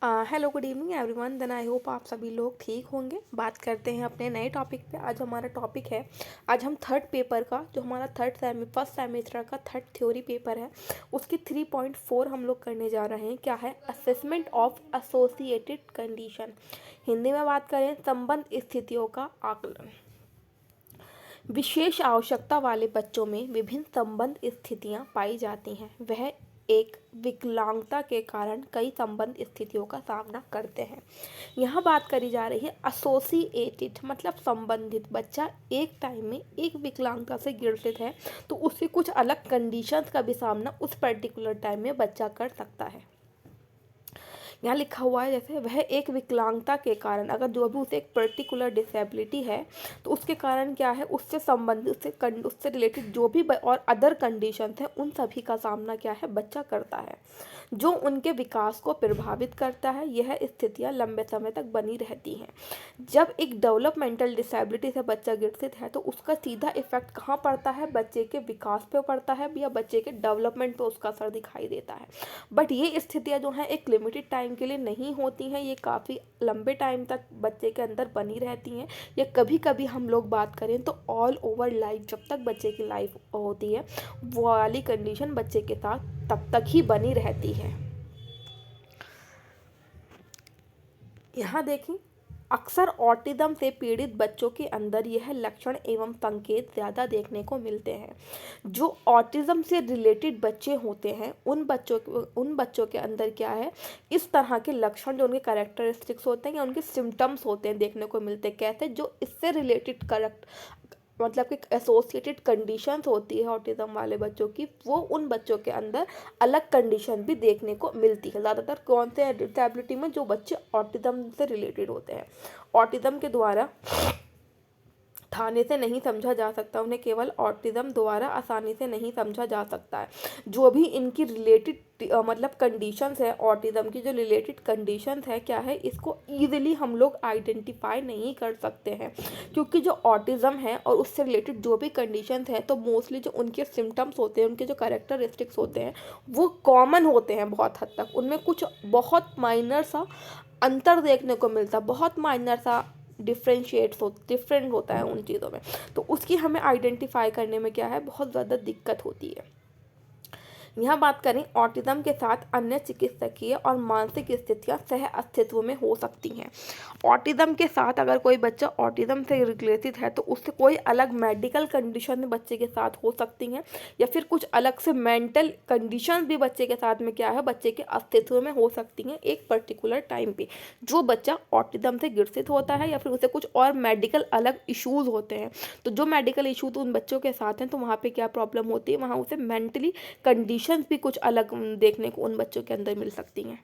Hello good evening everyone. Then I hope आप सभी लोग ठीक होंगे। बात करते हैं अपने नए टॉपिक पे। आज हमारा टॉपिक है, आज हम थर्ड पेपर का, जो हमारा फर्स्ट सेमेस्टर का थर्ड थ्योरी पेपर है, उसकी 3.4 हम लोग करने जा रहे हैं। क्या है? Assessment of associated condition. Hindi में बात करें, संबंध स्थितियों का आकलन। विशेष आवश्यकता वाले बच्चों में विभिन्न संबंध स्थितियां पाई जाती हैं। वह एक विकलांगता के कारण कई संबंध स्थितियों का सामना करते हैं। यहाँ बात करी जा रही है एसोसिएटेड, मतलब संबंधित। बच्चा एक टाइम में एक विकलांगता से ग्रसित है तो उससे कुछ अलग कंडीशंस का भी सामना उस पर्टिकुलर टाइम में बच्चा कर सकता है। यहाँ लिखा हुआ है, जैसे वह एक विकलांगता के कारण, अगर जो भी उसे एक पर्टिकुलर डिसेबिलिटी है तो उसके कारण क्या है, उससे संबंधित उससे रिलेटेड जो भी और अदर कंडीशन है, उन सभी का सामना क्या है, बच्चा करता है, जो उनके विकास को प्रभावित करता है। यह स्थितियाँ लंबे समय तक बनी रहती हैं। जब एक डेवलपमेंटल डिसेबिलिटी से बच्चा ग्रसित है तो उसका सीधा इफेक्ट कहाँ पड़ता है, बच्चे के विकास पे पड़ता है या बच्चे के डेवलपमेंट पे उसका असर दिखाई देता है। बट ये स्थितियाँ जो हैं एक लिमिटेड टाइम के लिए नहीं होती हैं, ये काफ़ी लंबे टाइम तक बच्चे के अंदर बनी रहती हैं। या कभी कभी हम लोग बात करें तो ऑल ओवर लाइफ, जब तक बच्चे की लाइफ होती है, वो वाली कंडीशन बच्चे के साथ तब तक ही बनी रहती है। यहाँ देखें, अक्सर ऑटिज्म से पीड़ित बच्चों के अंदर यह लक्षण एवं संकेत ज़्यादा देखने को मिलते हैं। जो ऑटिज्म से रिलेटेड बच्चे होते हैं, उन बच्चों के अंदर क्या है, इस तरह के लक्षण, जो उनके कैरेक्टरिस्टिक्स होते हैं या उनके सिम्टम्स होते हैं, देखने को मिलते हैं। कैसे? जो इससे रिलेटेड मतलब कि एसोसिएटेड कंडीशंस होती है ऑटिज्म वाले बच्चों की, वो उन बच्चों के अंदर अलग कंडीशन भी देखने को मिलती है। ज़्यादातर कौन से डिसेबिलिटी में? जो बच्चे ऑटिज्म से रिलेटेड होते हैं। ऑटिज्म के द्वारा थाने से नहीं समझा जा सकता, उन्हें केवल ऑटिज्म द्वारा आसानी से नहीं समझा जा सकता है। जो भी इनकी रिलेटेड मतलब कंडीशंस है, ऑटिज्म की जो रिलेटेड कंडीशंस है, क्या है, इसको ईजिली हम लोग आइडेंटिफाई नहीं कर सकते हैं, क्योंकि जो ऑटिज्म है और उससे रिलेटेड जो भी कंडीशंस हैं, तो मोस्टली जो उनके सिम्टम्स होते हैं, उनके जो कैरेक्टरिस्टिक्स होते हैं, वो कॉमन होते हैं बहुत हद तक। उनमें कुछ बहुत माइनर सा अंतर देखने को मिलता, बहुत माइनर सा डिफरेंट होता है उन चीज़ों में। तो उसकी हमें आइडेंटिफाई करने में क्या है, बहुत ज़्यादा दिक्कत होती है। यहाँ बात करें, ऑटिज्म के साथ अन्य चिकित्सकीय और मानसिक स्थितियाँ सह अस्तित्व में हो सकती हैं। ऑटिज्म के साथ अगर कोई बच्चा ऑटिज्म से ग्रसित है तो उससे कोई अलग मेडिकल कंडीशन बच्चे के साथ हो सकती हैं, या फिर कुछ अलग से मेंटल कंडीशन भी बच्चे के साथ में क्या है, बच्चे के अस्तित्व में हो सकती हैं एक पर्टिकुलर टाइम पे। जो बच्चा ऑटिज्म से ग्रसित होता है या फिर उसे कुछ और मेडिकल अलग इश्यूज होते हैं, तो जो मेडिकल इशू तो उन बच्चों के साथ हैं, तो वहाँ पे क्या प्रॉब्लम होती है, वहाँ उसे मेंटली कंडीशंस भी कुछ अलग देखने को उन बच्चों के अंदर मिल सकती हैं।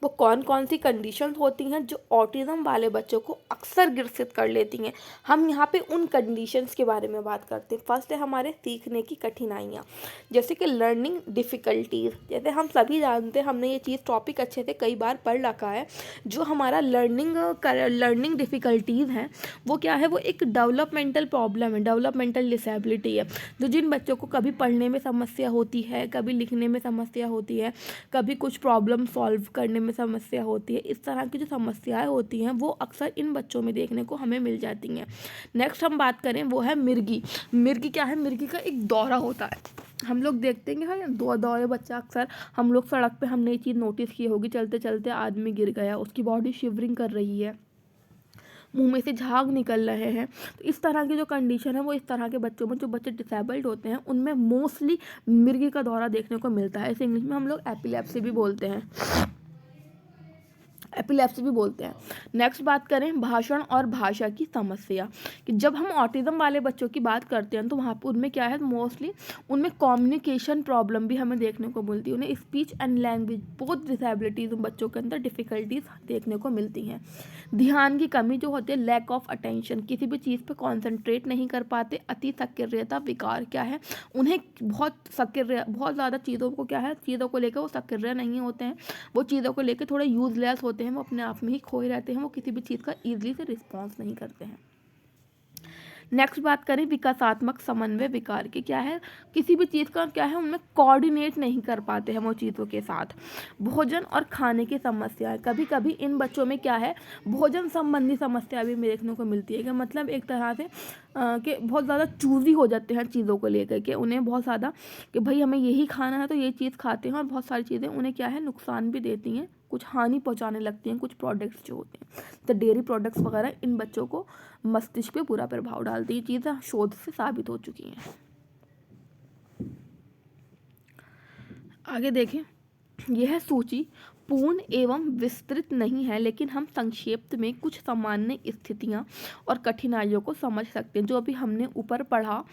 वो कौन कौन सी कंडीशंस होती हैं जो ऑटिज्म वाले बच्चों को अक्सर ग्रसित कर लेती हैं? हम यहाँ पे उन कंडीशंस के बारे में बात करते हैं। फर्स्ट है हमारे सीखने की कठिनाइयाँ, जैसे कि लर्निंग डिफ़िकल्टीज़। जैसे हम सभी जानते हैं, हमने ये चीज़ टॉपिक अच्छे से कई बार पढ़ रखा है। जो हमारा लर्निंग डिफ़िकल्टीज़ हैं, वो क्या है, वो एक डेवलपमेंटल प्रॉब्लम है, डेवलपमेंटल डिसेबिलिटी है। जो जिन बच्चों को कभी पढ़ने में समस्या होती है, कभी लिखने में समस्या होती है, कभी कुछ प्रॉब्लम सॉल्व करने में समस्या होती है, इस तरह की जो समस्याएं होती हैं, वो अक्सर इन बच्चों में देखने को हमें मिल जाती हैं। नेक्स्ट हम बात करें, वो है मिर्गी। मिर्गी क्या है? मिर्गी का एक दौरा होता है। हम लोग देखते हैं कि हाँ, दौरे बच्चा अक्सर, हम लोग सड़क पे हमने ये चीज़ नोटिस की होगी, चलते चलते आदमी गिर गया, उसकी बॉडी शिवरिंग कर रही है, मुंह में से झाग निकल रहे हैं। तो इस तरह की जो कंडीशन है, वो इस तरह के बच्चों में, जो बच्चे डिसेबल्ड होते हैं, उनमें मोस्टली मिर्गी का दौरा देखने को मिलता है। इसे इंग्लिश में हम लोग एपिलेप्सी भी बोलते हैं, एपिलेप्सी भी बोलते हैं। नेक्स्ट बात करें, भाषण और भाषा की समस्या, कि जब हम ऑटिज्म वाले बच्चों की बात करते हैं तो वहाँ पर उनमें क्या है, मोस्टली उनमें कम्युनिकेशन प्रॉब्लम भी हमें देखने को मिलती है। उन्हें स्पीच एंड लैंग्वेज, बहुत डिसेबिलिटीज उन बच्चों के अंदर डिफ़िकल्टीज देखने को मिलती हैं। ध्यान की कमी जो होती है, लैक ऑफ अटेंशन, किसी भी चीज़ पर कॉन्सेंट्रेट नहीं कर पाते। अति सक्रियता विकार क्या है, उन्हें बहुत ज़्यादा चीज़ों को क्या है, चीज़ों को लेकर वो सक्रिय नहीं होते हैं, वो चीज़ों को लेकर थोड़े यूजलेस होते हैं, वो अपने आप में ही खोए रहते हैं, वो किसी भी चीज़ का ईजिली से रिस्पॉन्स नहीं करते हैं। नेक्स्ट बात करें विकासात्मक समन्वय विकार की, क्या है, किसी भी चीज़ का क्या है, उनमें कोऑर्डिनेट नहीं कर पाते हैं वो चीज़ों के साथ। भोजन और खाने की समस्याएं, कभी कभी इन बच्चों में क्या है, भोजन संबंधी समस्या भी देखने को मिलती है कि मतलब एक तरह से कि बहुत ज़्यादा चूज़ी हो जाते हैं चीज़ों को लेकर के, उन्हें बहुत ज़्यादा कि भाई हमें यही खाना है तो ये चीज़ खाते हैं, और बहुत सारी चीज़ें उन्हें क्या है नुकसान भी देती हैं, कुछ हानि पहुंचाने लगती हैं कुछ प्रोडक्ट्स जो होते हैं, तो डेयरी प्रोडक्ट्स वगैरह इन बच्चों को मस्तिष्क पे बुरा प्रभाव डालती है। चीज़ें शोध से साबित हो चुकी हैं। आगे देखें, यह सूची पूर्ण एवं विस्तृत नहीं है, लेकिन हम संक्षेप में कुछ सामान्य स्थितियां और कठिनाइयों को समझ सकते हैं। जो अभी हमने ऊपर पढ़ा,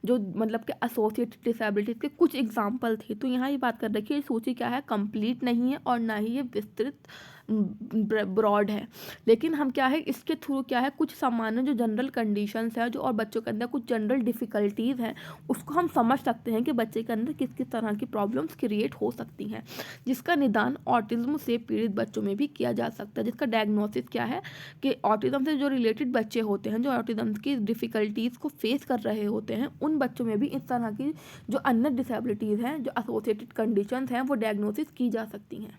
जो मतलब कि एसोसिएटेड डिसेबिलिटीज के कुछ एग्जाम्पल थे, तो यहाँ ये बात कर रखी है, ये सूची क्या है, कंप्लीट नहीं है और ना ही ये विस्तृत ब्रॉड है, लेकिन हम क्या है इसके थ्रू क्या है कुछ सामान्य जो जनरल कंडीशंस है जो और बच्चों के अंदर कुछ जनरल डिफ़िकल्टीज़ हैं उसको हम समझ सकते हैं कि बच्चे के अंदर किस किस तरह की प्रॉब्लम्स क्रिएट हो सकती हैं, जिसका निदान ऑटिज्म से पीड़ित बच्चों में भी किया जा सकता है। जिसका डायग्नोसिस क्या है कि ऑटिज्म से जो रिलेटेड बच्चे होते हैं, जो ऑटिज्म की डिफ़िकल्टीज़ को फेस कर रहे होते हैं, उन बच्चों में भी इस तरह की जो अन्य डिसेबिलिटीज़ हैं, जो एसोसिएटेड कंडीशंस हैं, वो डायग्नोसिस की जा सकती हैं।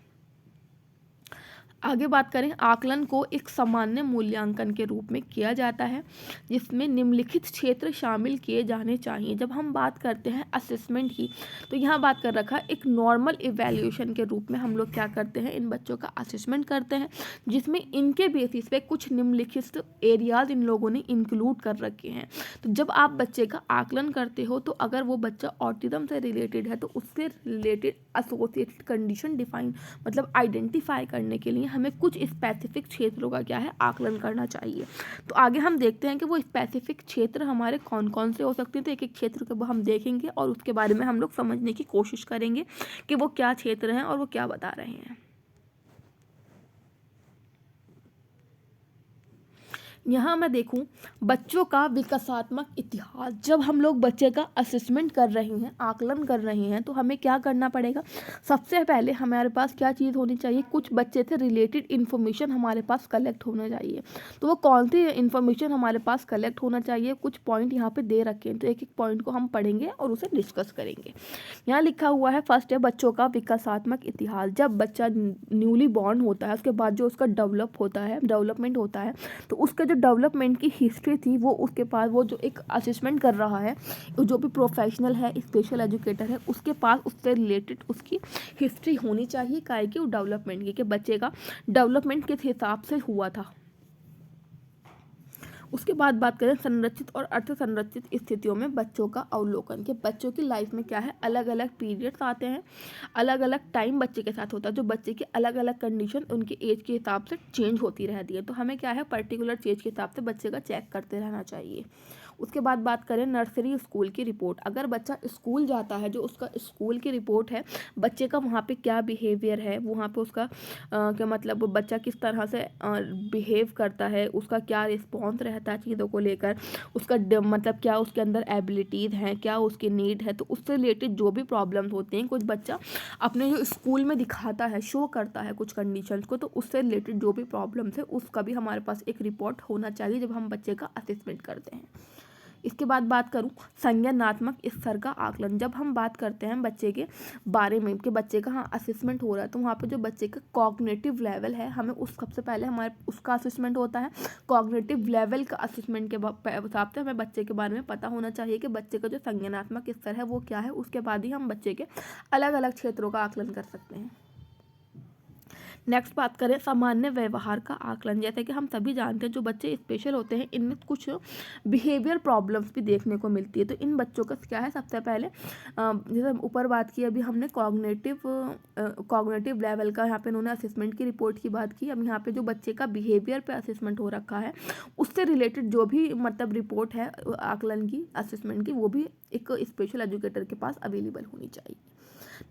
आगे बात करें, आकलन को एक सामान्य मूल्यांकन के रूप में किया जाता है जिसमें निम्नलिखित क्षेत्र शामिल किए जाने चाहिए। जब हम बात करते हैं असेसमेंट की, तो यहाँ बात कर रखा है एक नॉर्मल इवैल्यूएशन के रूप में हम लोग क्या करते हैं, इन बच्चों का असेसमेंट करते हैं, जिसमें इनके बेसिस पे कुछ निम्नलिखित एरियाज इन लोगों ने इंक्लूड कर रखे हैं। तो जब आप बच्चे का आकलन करते हो, तो अगर वो बच्चा ऑटिज्म से रिलेटेड है तो उससे रिलेटेड एसोसिएटेड कंडीशन डिफाइन मतलब आइडेंटिफाई करने के लिए हमें कुछ स्पेसिफिक क्षेत्रों का क्या है आकलन करना चाहिए। तो आगे हम देखते हैं कि वो स्पेसिफिक क्षेत्र हमारे कौन कौन से हो सकते हैं। तो एक एक क्षेत्र को हम देखेंगे और उसके बारे में हम लोग समझने की कोशिश करेंगे कि वो क्या क्षेत्र हैं और वो क्या बता रहे हैं। यहाँ मैं देखूँ बच्चों का विकासात्मक इतिहास, जब हम लोग बच्चे का असेसमेंट कर रहे हैं, आकलन कर रहे हैं, तो हमें क्या करना पड़ेगा। सबसे पहले हमारे पास क्या चीज़ होनी चाहिए, कुछ बच्चे से रिलेटेड इन्फॉर्मेशन हमारे पास कलेक्ट होना चाहिए। तो वो कौन सी इन्फॉर्मेशन हमारे पास कलेक्ट होना चाहिए, कुछ पॉइंट यहाँ पे दे रखे हैं, तो एक एक पॉइंट को हम पढ़ेंगे और उसे डिस्कस करेंगे। यहाँ लिखा हुआ है, फर्स्ट है बच्चों का विकासात्मक इतिहास। जब बच्चा न्यूली बॉर्न होता है, उसके बाद जो उसका डेवलपमेंट होता है, तो उसका जो डेवलपमेंट की हिस्ट्री थी वो उसके पास, वो जो एक असेसमेंट कर रहा है, जो भी प्रोफेशनल है, स्पेशल एजुकेटर है, उसके पास उससे रिलेटेड उसकी हिस्ट्री होनी चाहिए, काहे की वो डेवलपमेंट की, कि बच्चे का डेवलपमेंट किस हिसाब से हुआ था। उसके बाद बात करें संरचित और अर्थ संरचित स्थितियों में बच्चों का अवलोकन, के बच्चों की लाइफ में क्या है, अलग अलग पीरियड्स आते हैं, अलग अलग टाइम बच्चे के साथ होता है, जो बच्चे की अलग अलग कंडीशन उनकी एज के हिसाब से चेंज होती रहती है। तो हमें क्या है पर्टिकुलर एज के हिसाब से बच्चे का चेक करते रहना चाहिए। उसके बाद बात करें नर्सरी स्कूल की रिपोर्ट, अगर बच्चा स्कूल जाता है, जो उसका स्कूल की रिपोर्ट है, बच्चे का वहाँ पे क्या बिहेवियर है, वहाँ पे उसका क्या मतलब बच्चा किस तरह से बिहेव करता है, उसका क्या रिस्पॉन्स रहता है चीज़ों को लेकर, उसका मतलब क्या उसके अंदर एबिलिटीज़ हैं, क्या उसकी नीड है, तो उससे रिलेटेड जो भी प्रॉब्लम्स होते हैं, कुछ बच्चा अपने जो स्कूल में दिखाता है, शो करता है कुछ कंडीशंस को, तो उससे रिलेटेड जो भी प्रॉब्लम्स है उसका भी हमारे पास एक रिपोर्ट होना चाहिए जब हम बच्चे का असेसमेंट करते हैं। इसके बाद बात करूं संज्ञानात्मक स्तर का आकलन, जब हम बात करते हैं बच्चे के बारे में कि बच्चे का असेसमेंट हो रहा है, तो वहाँ पे जो बच्चे का कॉग्निटिव लेवल है, हमें उस सबसे पहले हमारे उसका असेसमेंट होता है। कॉग्निटिव लेवल का असेसमेंट के हिसाब से हमें बच्चे के बारे में पता होना चाहिए कि बच्चे का जो संज्ञानात्मक स्तर है वो क्या है, उसके बाद ही हम बच्चे के अलग अलग क्षेत्रों का आकलन कर सकते हैं। नेक्स्ट बात करें सामान्य व्यवहार का आकलन, जैसे कि हम सभी जानते हैं जो बच्चे स्पेशल होते हैं इनमें कुछ बिहेवियर प्रॉब्लम्स भी देखने को मिलती है। तो इन बच्चों का क्या है, सबसे पहले जैसे ऊपर बात की अभी हमने कॉग्निटिव लेवल का, यहाँ पे उन्होंने असेसमेंट की रिपोर्ट की बात की। अब यहाँ पे जो बच्चे का बिहेवियर पे असेसमेंट हो रखा है, उससे रिलेटेड जो भी मतलब रिपोर्ट है आकलन की, असेसमेंट की, वो भी एक स्पेशल एजुकेटर के पास अवेलेबल होनी चाहिए।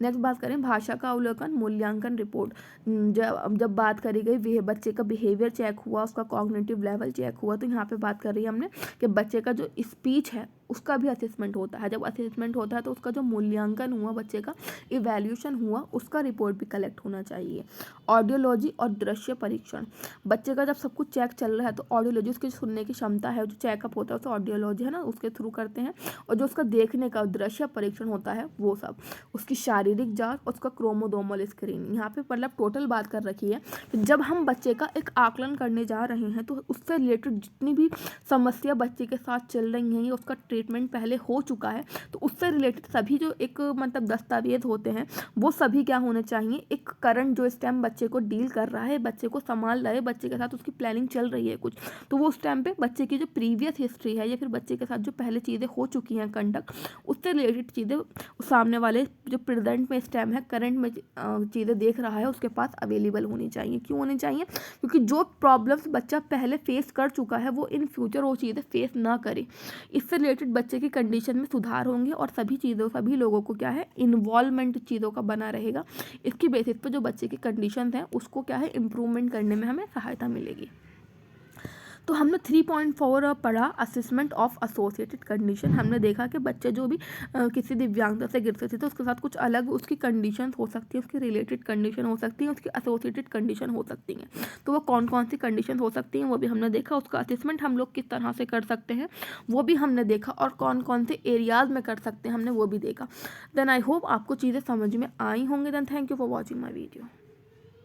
नेक्स्ट बात करें भाषा का अवलोकन मूल्यांकन रिपोर्ट, जब बात करी गई बच्चे का बिहेवियर चेक हुआ, उसका कॉग्निटिव लेवल चेक हुआ, तो यहाँ पे बात कर रही है हमने कि बच्चे का जो स्पीच है उसका भी असेसमेंट होता है। जब असेसमेंट होता है तो उसका जो मूल्यांकन हुआ बच्चे का, इवैल्यूएशन हुआ, उसका रिपोर्ट भी कलेक्ट होना चाहिए। ऑडियोलॉजी और दृश्य परीक्षण, बच्चे का जब सब कुछ चेक चल रहा है तो ऑडियोलॉजी, उसकी सुनने की क्षमता है, जो चेकअप होता है उसे ऑडियोलॉजी है ना, उसके थ्रू करते हैं। और जो उसका देखने का दृश्य परीक्षण होता है वो सब, उसकी शारीरिक जांच, उसका क्रोमोसोमल स्क्रीनिंग। यहाँ पे मतलब टोटल बात कर रखी है। तो जब हम बच्चे का एक आकलन करने जा रहे हैं तो उससे रिलेटेड जितनी भी समस्या बच्चे के साथ चल रही हैं या उसका ट्रीटमेंट पहले हो चुका है, तो उससे रिलेटेड सभी जो एक मतलब दस्तावेज होते हैं वो सभी क्या होने चाहिए, एक करंट जो इस टाइम बच्चे को डील कर रहा है, बच्चे को संभाल रहा है, बच्चे के साथ उसकी प्लानिंग चल रही है कुछ, तो वो उस टाइम पे बच्चे की जो प्रीवियस हिस्ट्री है या फिर बच्चे के साथ जो पहले चीज़ें हो चुकी हैं कंडक्ट, उससे रिलेटेड चीज़ें सामने वाले जो प्रेजेंट में इस टाइम है, करंट में चीज़ें देख रहा है, उसके पास अवेलेबल होनी चाहिए। क्यों होनी चाहिए? क्योंकि जो प्रॉब्लम्स बच्चा पहले फेस कर चुका है वो इन फ्यूचर वो चीज़ें फेस ना करे। इससे रिलेटेड बच्चे की कंडीशन में सुधार होंगे और सभी लोगों को क्या है, इन्वॉल्वमेंट चीज़ों का बना रहेगा। इसकी बेसिस पर जो बच्चे की कंडीशन है उसको क्या है, इम्प्रूवमेंट करने में हमें सहायता मिलेगी। तो हमने 3.4 पढ़ा, असेसमेंट ऑफ एसोसिएटेड कंडीशन। हमने देखा कि बच्चे जो भी किसी दिव्यांगता से गिरते थे तो उसके साथ कुछ अलग उसकी कंडीशन हो सकती है, उसकी रिलेटेड कंडीशन हो सकती है, उसकी एसोसिएटेड कंडीशन हो सकती हैं। तो वो कौन कौन सी कंडीशन हो सकती हैं वो भी हमने देखा। उसका असेसमेंट हम लोग किस तरह से कर सकते हैं वो भी हमने देखा, और कौन कौन से एरियाज़ में कर सकते हैं हमने वो भी देखा। देन आई होप आपको चीज़ें समझ में आई होंगी। Then thank you for watching my video.